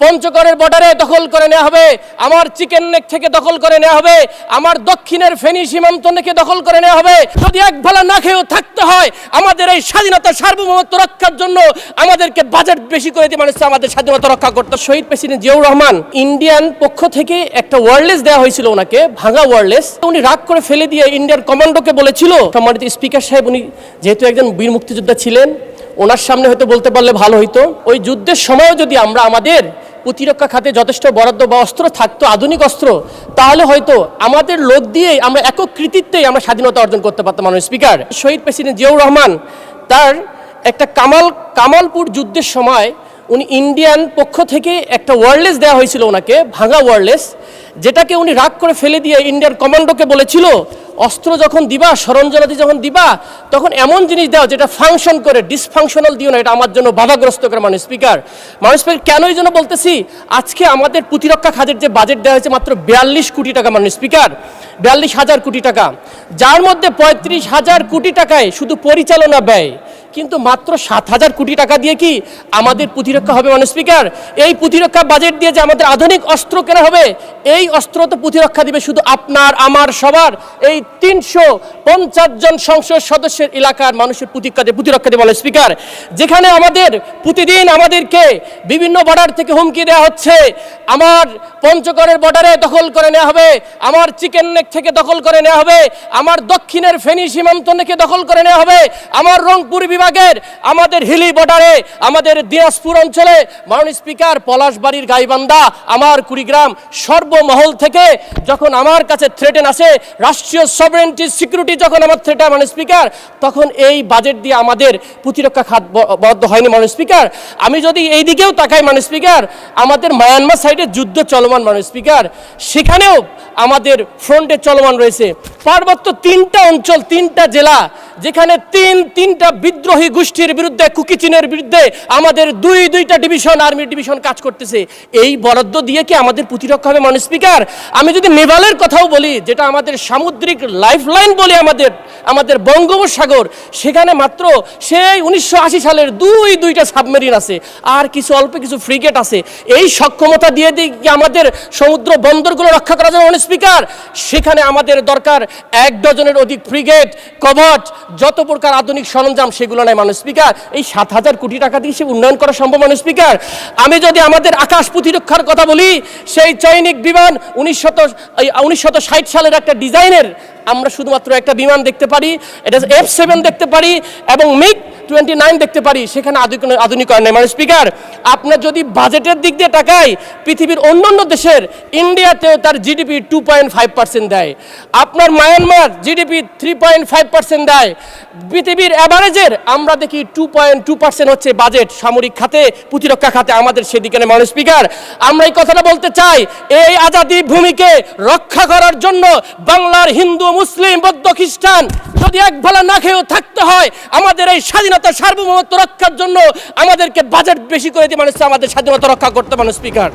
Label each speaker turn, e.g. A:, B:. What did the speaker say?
A: পঞ্চগড়ের বর্ডারে দখল করে নেওয়া হবে, আমার চিকেন নেক থেকে দখল করে নেওয়া হবে, আমার দক্ষিণের ফেনী সীমান্ত থেকে দখল করে নেওয়া হবে। যদি এক বেলা না খেয়েও থাকতে হয়, আমাদের এই স্বাধীনতা সার্বভৌমত্ব রক্ষার জন্য আমাদেরকে বাজেট বেশি করে দিয়ে মানুষ আমাদের স্বাধীনতা রক্ষা করতে। শহীদ প্রেসিডেন্ট জিয়াউর রহমান ইন্ডিয়ান পক্ষ থেকে একটা ওয়্যারলেস দেওয়া হয়েছিল ওনাকে, ভাঙা ওয়্যারলেস। উনি রাগ করে ফেলে দিয়ে ইন্ডিয়ান কমান্ডোকে বলেছিল, সম্মানিত স্পিকার সাহেব, উনি যেহেতু একজন বীর মুক্তিযোদ্ধা ছিলেন, ওনার সামনে হয়তো বলতে পারলে ভালো হইতো, ওই যুদ্ধের সময়ও যদি আমরা আমাদের প্রতিরক্ষা খাতে যথেষ্ট বরাদ্দ বা অস্ত্র থাকতো, আধুনিক অস্ত্র, তাহলে হয়তো আমাদের লোক দিয়ে আমরা একক কৃতিত্বেই আমরা স্বাধীনতা অর্জন করতে পারতাম। মাননীয় স্পিকার, শহীদ প্রেসিডেন্ট জিয়াউর রহমান তার একটা কামালপুর যুদ্ধের সময় উনি ইন্ডিয়ান পক্ষ থেকে একটা ওয়্যারলেস দেওয়া হয়েছিল ওনাকে, ভাঙা ওয়্যারলেস, যেটাকে উনি রাগ করে ফেলে দিয়ে ইন্ডিয়ান কমান্ডোকে বলেছিল, অস্ত্র যখন দিবা, সরঞ্জামাদি যখন দিবা, তখন এমন জিনিস দাও যেটা ফাংশন করে, ডিসফাংশনাল দিও না, এটা আমার জন্য বাধাগ্রস্ত করে। মাননীয় স্পিকার, কেন এই জন্য বলতেছি, আজকে আমাদের প্রতিরক্ষা খাতের যে বাজেট দেওয়া হয়েছে মাত্র 42 কোটি টাকা। মাননীয় স্পিকার, 42,000 কোটি টাকা, যার মধ্যে 35,000 কোটি টাকায় শুধু পরিচালনা ব্যয়, কিন্তু মাত্র 7,000 কোটি টাকা দিয়ে কি আমাদের প্রতিরক্ষা হবে? মাননীয় স্পিকার, এই প্রতিরক্ষা বাজেট দিয়ে যে আমাদের আধুনিক অস্ত্র কেনা হবে, এই অস্ত্র তো প্রতিরক্ষা দিবে শুধু আপনার আমার সবার এই 350 জন সংসদ সদস্যের এলাকার মানুষের প্রতিরক্ষা দেবে। মাননীয় স্পিকার, যেখানে আমাদের প্রতিদিন আমাদেরকে বিভিন্ন বর্ডার থেকে হুমকি দেওয়া হচ্ছে, আমার পঞ্চগড়ের বর্ডারে দখল করে নেওয়া হবে, আমার চিকেন নেক থেকে দখল করে নেওয়া হবে, আমার দক্ষিণের ফেনী সীমান্ত থেকে দখল করে নেওয়া হবে, আমার রংপুর বিভাগের আমাদের হিলি বর্ডারে, আমাদের দিনাজপুর অঞ্চলে। মাননীয় স্পিকার, পলাশবাড়ির গাইবান্ধা, আমার কুড়িগ্রাম, সর্বমহল থেকে যখন আমার কাছে থ্রেটেন আসে, রাষ্ট্রীয় সভরেন্টি সিকিউরিটি যখন আমার থ্রেট, মাননীয় স্পিকার, তখন এই বাজেট দিয়ে আমাদের প্রতিরক্ষা খাত বরাদ্দ হয়নি। মাননীয় স্পিকার, আমি যদি এই দিকেও তাকাই, মাননীয় স্পিকার, আমাদের মায়ানমার সাইডে যুদ্ধ চলমান। মাননীয় স্পিকার, সেখানেও আমাদের ফ্রন্টে চলমান রয়েছে। পার্বত্য 3টা অঞ্চল, 3টা জেলা, যেখানে তিনটা বিদ্রোহী গোষ্ঠীর বিরুদ্ধে, কুকি চীনের বিরুদ্ধে আমাদের দুইটা ডিভিশন, আর্মি ডিভিশন কাজ করতেছে। এই বরাদ্দ দিয়ে কি আমাদের প্রতিরক্ষা হবে? মাননীয় স্পিকার, আমি যদি নেভালের কথাও বলি, যেটা আমাদের সামুদ্রিক লাইফলাইন বলি, আমাদের বঙ্গোপসাগর, সেখানে মাত্র সেই 1980 সালের দুইটা সাবমেরিন আছে, আর অল্প কিছু ফ্রিগেট আছে। এই সক্ষমতা দিয়ে কি আমাদের সমুদ্র বন্দরগুলো রক্ষা করা যাবে? মাননীয় স্পিকার, সেখানে আমাদের দরকার 1 ডজনের অধিক ফ্রিগেট, কভার, যত প্রকার আধুনিক সরঞ্জাম, সেগুলো নাই। মাননীয় স্পিকার, এই 7,000 কোটি টাকা দিয়ে সে উন্নয়ন করা সম্ভব? মাননীয় স্পিকার, আমি যদি আমাদের আকাশ প্রতিরক্ষার কথা বলি, সেই চৈনিক বিমান 1960 সালের একটা ডিজাইনের আমরা শুধুমাত্র একটা বিমান দেখতে পারি, এটা F7 দেখতে পারি, এবং MiG-29 দেখতে পারি, সেখানে আধুনিকরণ নেই। মাননীয় স্পিকার, আপনার যদি বাজেটের দিক দিয়ে তাকাই, পৃথিবীর অন্যান্য দেশের, ইন্ডিয়াতেও তার জিডিপি 2.5% দেয়, আপনার মায়ানমার জিডিপি 3.5% দেয়, পৃথিবীর অ্যাভারেজের আমরা দেখি 2.2% হচ্ছে বাজেট সামরিক খাতে, প্রতিরক্ষা খাতে, আমাদের সেদিকে নেই। মাননীয় স্পিকার, আমরা এই কথাটা বলতে চাই, এই আজাদি ভূমিকে রক্ষা করার জন্য বাংলার হিন্দু, মুসলিম, বৌদ্ধ, খ্রিস্টান যদি এক বেলা না খেয়েও থাকতে হয়, আমাদের এই স্বাধীনতা সার্বভৌমত্ব রক্ষার জন্য আমাদেরকে বাজেট বেশি করে দিয়ে মানুষ আমাদের স্বাধীনতা রক্ষা করতে। মাননীয় স্পিকার।